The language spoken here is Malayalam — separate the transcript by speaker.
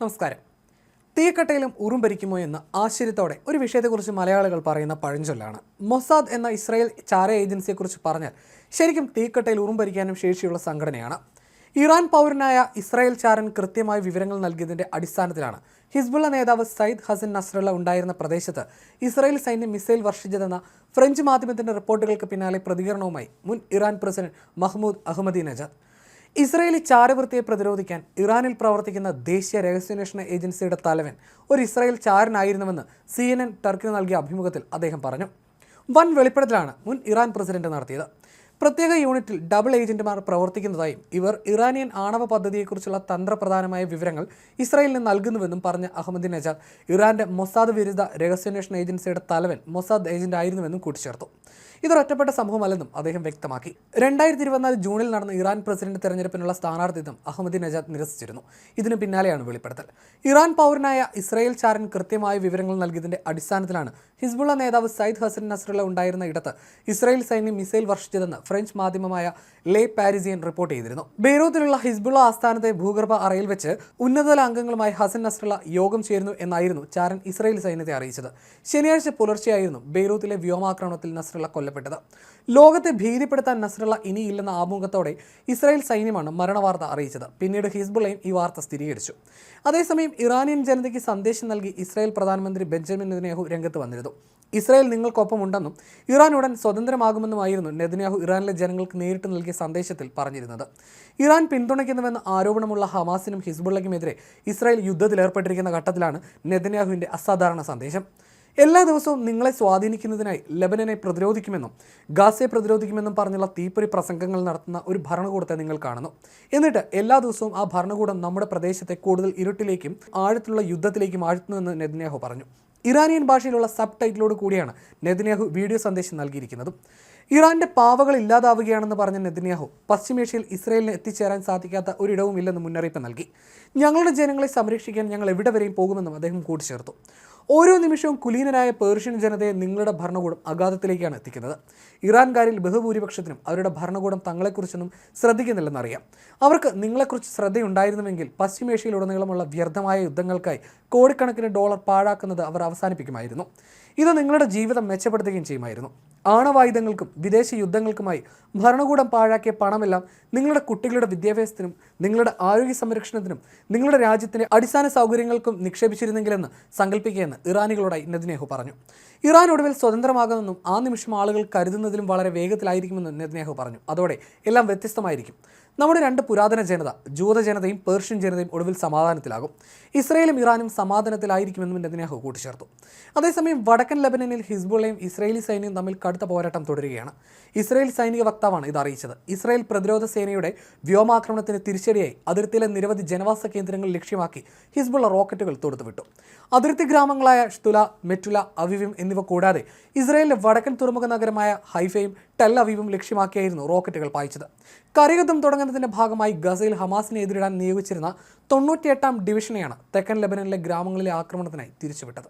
Speaker 1: നമസ്കാരം. തീക്കട്ടയിലും ഉറുമ്പരിക്കുമോ എന്ന ആശ്ചര്യത്തോടെ ഒരു വിഷയത്തെക്കുറിച്ച് മലയാളികൾ പറയുന്ന പഴഞ്ചൊല്ലാണ്. മൊസാദ് എന്ന ഇസ്രായേൽ ചാര ഏജൻസിയെക്കുറിച്ച് പറഞ്ഞാൽ ശരിക്കും തീക്കട്ടയിൽ ഉറുമ്പരിക്കാനും ശേഷിയുള്ള സംഘടനയാണ്. ഇറാൻ പൗരനായ ഇസ്രായേൽ ചാരൻ കൃത്യമായ വിവരങ്ങൾ നൽകിയതിൻ്റെ അടിസ്ഥാനത്തിലാണ് ഹിസ്ബുള്ള നേതാവ് സയ്യിദ് ഹസൻ നസ്രള്ള ഉണ്ടായിരുന്ന പ്രദേശത്ത് ഇസ്രായേൽ സൈന്യം മിസൈൽ വർഷിച്ചതെന്ന ഫ്രഞ്ച് മാധ്യമത്തിൻ്റെ റിപ്പോർട്ടുകൾക്ക് പിന്നാലെ പ്രതികരണവുമായി മുൻ ഇറാൻ പ്രസിഡന്റ് മഹ്മൂദ് അഹമ്മദിനജാദ്. ഇസ്രായേലി ചാരവൃത്തിയെ പ്രതിരോധിക്കാൻ ഇറാനിൽ പ്രവർത്തിക്കുന്ന ദേശീയ രഹസ്യാന്വേഷണ ഏജൻസിയുടെ തലവൻ ഒരു ഇസ്രായേൽ ചാരനായിരുന്നുവെന്ന് CNN ടർക്കിന് നൽകിയ അഭിമുഖത്തിൽ അദ്ദേഹം പറഞ്ഞു. വൻ വെളിപ്പെടുത്തലാണ് മുൻ ഇറാൻ പ്രസിഡന്റ് നടത്തിയത്. പ്രത്യേക യൂണിറ്റിൽ ഡബിൾ ഏജന്റുമാർ പ്രവർത്തിക്കുന്നതായും ഇവർ ഇറാനിയൻ ആണവ പദ്ധതിയെക്കുറിച്ചുള്ള തന്ത്രപ്രധാനമായ വിവരങ്ങൾ ഇസ്രായേലിന് നൽകുന്നുവെന്നും പറഞ്ഞ അഹമ്മദിനജാദ് ഇറാന്റെ മൊസാദ് വിരുദ്ധ രഹസ്യാന്വേഷണ ഏജൻസിയുടെ തലവൻ മൊസാദ് ഏജന്റ് ആയിരുന്നുവെന്നും കൂട്ടിച്ചേർത്തു. ഇതൊരൊറ്റപ്പെട്ട സംഭവമല്ലെന്നും അദ്ദേഹം വ്യക്തമാക്കി. 2024 ജൂണിൽ നടന്ന ഇറാൻ പ്രസിഡന്റ് തെരഞ്ഞെടുപ്പിനുള്ള സ്ഥാനാർത്ഥിത്വം അഹമ്മദിനജാദ് നിരസിച്ചിരുന്നു. ഇതിന് പിന്നാലെയാണ് വെളിപ്പെടുത്തൽ. ഇറാൻ പൗരനായ ഇസ്രായേൽ ചാരൻ കൃത്യമായ വിവരങ്ങൾ നൽകിയതിന്റെ അടിസ്ഥാനത്തിലാണ് ഹിസ്ബുള്ള നേതാവ് സയ്യിദ് ഹസൻ നസ്രള്ള ഉണ്ടായിരുന്ന ഇടത്ത് ഇസ്രായേൽ സൈന്യം മിസൈൽ വർഷിച്ചതെന്ന് ഫ്രഞ്ച് മാധ്യമമായ ലേ പാരിസിയൻ റിപ്പോർട്ട് ചെയ്തിരുന്നു. ബെയ്റൂത്തിലുള്ള ഹിസ്ബുള്ള ആസ്ഥാനത്തെ ഭൂഗർഭ അറയിൽ വെച്ച് ഉന്നതതല അംഗങ്ങളുമായി ഹസൻ നസ്രള്ള യോഗം ചേരുന്നു എന്നായിരുന്നു ചാരൻ ഇസ്രായേൽ സൈന്യത്തെ അറിയിച്ചത്. ശനിയാഴ്ച പുലർച്ചെയായിരുന്നു ബെയ്റൂത്തിലെ വ്യോമാക്രമണത്തിൽ നസ്രള്ള കൊല്ലപ്പെട്ടത്. ലോകത്തെ ഭീതിപ്പെടുത്താൻ നസ്രള്ള ഇനിയില്ലെന്ന ആമുഖത്തോടെ ഇസ്രായേൽ സൈന്യമാണ് മരണവാർത്ത അറിയിച്ചത്. പിന്നീട് ഹിസ്ബുള്ളയും ഈ വാർത്ത സ്ഥിരീകരിച്ചു. അതേസമയം ഇറാനിയൻ ജനതയ്ക്ക് സന്ദേശം നൽകി ഇസ്രായേൽ പ്രധാനമന്ത്രി ബെഞ്ചമിൻ നെതന്യാഹു രംഗത്ത് വന്നിരുന്നു. ഇസ്രായേൽ നിങ്ങൾക്കൊപ്പമുണ്ടെന്നും ഇറാൻ ഉടൻ സ്വതന്ത്രമാകുമെന്നുമായിരുന്നു നെതന്യാഹു ഇറാനിലെ ജനങ്ങൾക്ക് നേരിട്ട് നൽകിയ സന്ദേശത്തിൽ പറഞ്ഞിരുന്നത്. ഇറാൻ പിന്തുണയ്ക്കുന്നുവെന്ന ആരോപണമുള്ള ഹമാസിനും ഹിസ്ബുള്ളയ്ക്കുമെതിരെ ഇസ്രായേൽ യുദ്ധത്തിലേർപ്പെട്ടിരിക്കുന്ന ഘട്ടത്തിലാണ് നെതന്യാഹുവിൻ്റെ അസാധാരണ സന്ദേശം. എല്ലാ ദിവസവും നിങ്ങളെ സ്വാധീനിക്കുന്നതിനായി ലെബനനെ പ്രതിരോധിക്കുമെന്നും ഗാസയെ പ്രതിരോധിക്കുമെന്നും പറഞ്ഞുള്ള തീപ്പൊരി പ്രസംഗങ്ങൾ നടത്തുന്ന ഒരു ഭരണകൂടത്തെ നിങ്ങൾ കാണുന്നു. എന്നിട്ട് എല്ലാ ദിവസവും ആ ഭരണകൂടം നമ്മുടെ പ്രദേശത്തെ കൂടുതൽ ഇരുട്ടിലേക്കും ആഴത്തിലുള്ള യുദ്ധത്തിലേക്കും ആഴ്ത്തുന്നുവെന്ന് നെതന്യാഹു പറഞ്ഞു. ഇറാനിയൻ ഭാഷയിലുള്ള സബ് ടൈറ്റിലോട് കൂടിയാണ് നെതന്യാഹു വീഡിയോ സന്ദേശം നൽകിയിരിക്കുന്നതും. ഇറാന്റെ പാവകൾ ഇല്ലാതാവുകയാണെന്ന് പറഞ്ഞ നെതന്യാഹു പശ്ചിമേഷ്യയിൽ ഇസ്രായേലിന് എത്തിച്ചേരാൻ സാധിക്കാത്ത ഒരിടവും ഇല്ലെന്ന് മുന്നറിയിപ്പ് നൽകി. ഞങ്ങളുടെ ജനങ്ങളെ സംരക്ഷിക്കാൻ ഞങ്ങൾ എവിടെ വരെയും പോകുമെന്നും അദ്ദേഹം കൂട്ടിച്ചേർത്തു. ഓരോ നിമിഷവും കുലീനരായ പേർഷ്യൻ ജനതയെ നിങ്ങളുടെ ഭരണകൂടം അഗാധത്തിലേക്കാണ് എത്തിക്കുന്നത്. ഇറാൻകാരിൽ ബഹുഭൂരിപക്ഷത്തിനും അവരുടെ ഭരണകൂടം തങ്ങളെക്കുറിച്ചൊന്നും ശ്രദ്ധിക്കുന്നില്ലെന്നറിയാം. അവർക്ക് നിങ്ങളെക്കുറിച്ച് ശ്രദ്ധയുണ്ടായിരുന്നുവെങ്കിൽ പശ്ചിമേഷ്യയിലുടനീളമുള്ള വ്യർത്ഥമായ യുദ്ധങ്ങൾക്കായി കോടിക്കണക്കിന് ഡോളർ പാഴാക്കുന്നത് അവർ അവസാനിപ്പിക്കുമായിരുന്നു. ഇത് നിങ്ങളുടെ ജീവിതം മെച്ചപ്പെടുത്തുകയും ചെയ്യുമായിരുന്നു. ആണവായുധങ്ങൾക്കും വിദേശ യുദ്ധങ്ങൾക്കുമായി ഭരണകൂടം പാഴാക്കിയ പണമെല്ലാം നിങ്ങളുടെ കുട്ടികളുടെ വിദ്യാഭ്യാസത്തിനും നിങ്ങളുടെ ആരോഗ്യ സംരക്ഷണത്തിനും നിങ്ങളുടെ രാജ്യത്തിൻ്റെ അടിസ്ഥാന സൗകര്യങ്ങൾക്കും നിക്ഷേപിച്ചിരുന്നെങ്കിലെന്ന് സങ്കല്പിക്കുകയെന്ന് ഇറാനികളോടായി നെതന്യാഹു പറഞ്ഞു. ഇറാൻ ഒടുവിൽ സ്വതന്ത്രമാകുമെന്നും ആ നിമിഷം ആളുകൾ കരുതുന്നതിലും വളരെ വേഗത്തിലായിരിക്കുമെന്നും നെതന്യാഹു പറഞ്ഞു. അതോടെ എല്ലാം വ്യത്യസ്തമായിരിക്കും. നമ്മുടെ രണ്ട് പുരാതന ജനത, ജൂത ജനതയും പേർഷ്യൻ ജനതയും ഒടുവിൽ സമാധാനത്തിലാകും. ഇസ്രായേലും ഇറാനും സമാധാനത്തിലായിരിക്കുമെന്നും നെതന്യാഹു കൂട്ടിച്ചേർത്തു. അതേസമയം വടക്കൻ ലെബനനിൽ ഹിസ്ബുള്ളയും ഇസ്രായേലി സൈന്യവും തമ്മിൽ കടുത്ത പോരാട്ടം തുടരുകയാണ്. ഇസ്രായേൽ സൈനിക വക്താവാണ് ഇത് അറിയിച്ചത്. ഇസ്രായേൽ പ്രതിരോധ സേനയുടെ വ്യോമാക്രമണത്തിന് തിരിച്ചടിയായി അതിർത്തിയിലെ നിരവധി ജനവാസ കേന്ദ്രങ്ങൾ ലക്ഷ്യമാക്കി ഹിസ്ബുള്ള റോക്കറ്റുകൾ തൊടുത്തുവിട്ടു. അതിർത്തി ഗ്രാമങ്ങളായ ഷ്തുല, മെറ്റുല, അവീവും എന്നിവ കൂടാതെ ഇസ്രായേലിലെ വടക്കൻ തുറമുഖ നഗരമായ ഹൈഫയും ടെൽ അവീവും ലക്ഷ്യമാക്കിയായിരുന്നു റോക്കറ്റുകൾ പായിച്ചത്. കരയുദ്ധം തുടങ്ങുന്നതിൻ്റെ ഭാഗമായി ഗസയിൽ ഹമാസിനെ എതിരിടാൻ നിയോഗിച്ചിരുന്ന 98-ാം ഡിവിഷനെയാണ് തെക്കൻ ലെബനനിലെ ഗ്രാമങ്ങളിലെ ആക്രമണത്തിനായി തിരിച്ചുവിട്ടത്.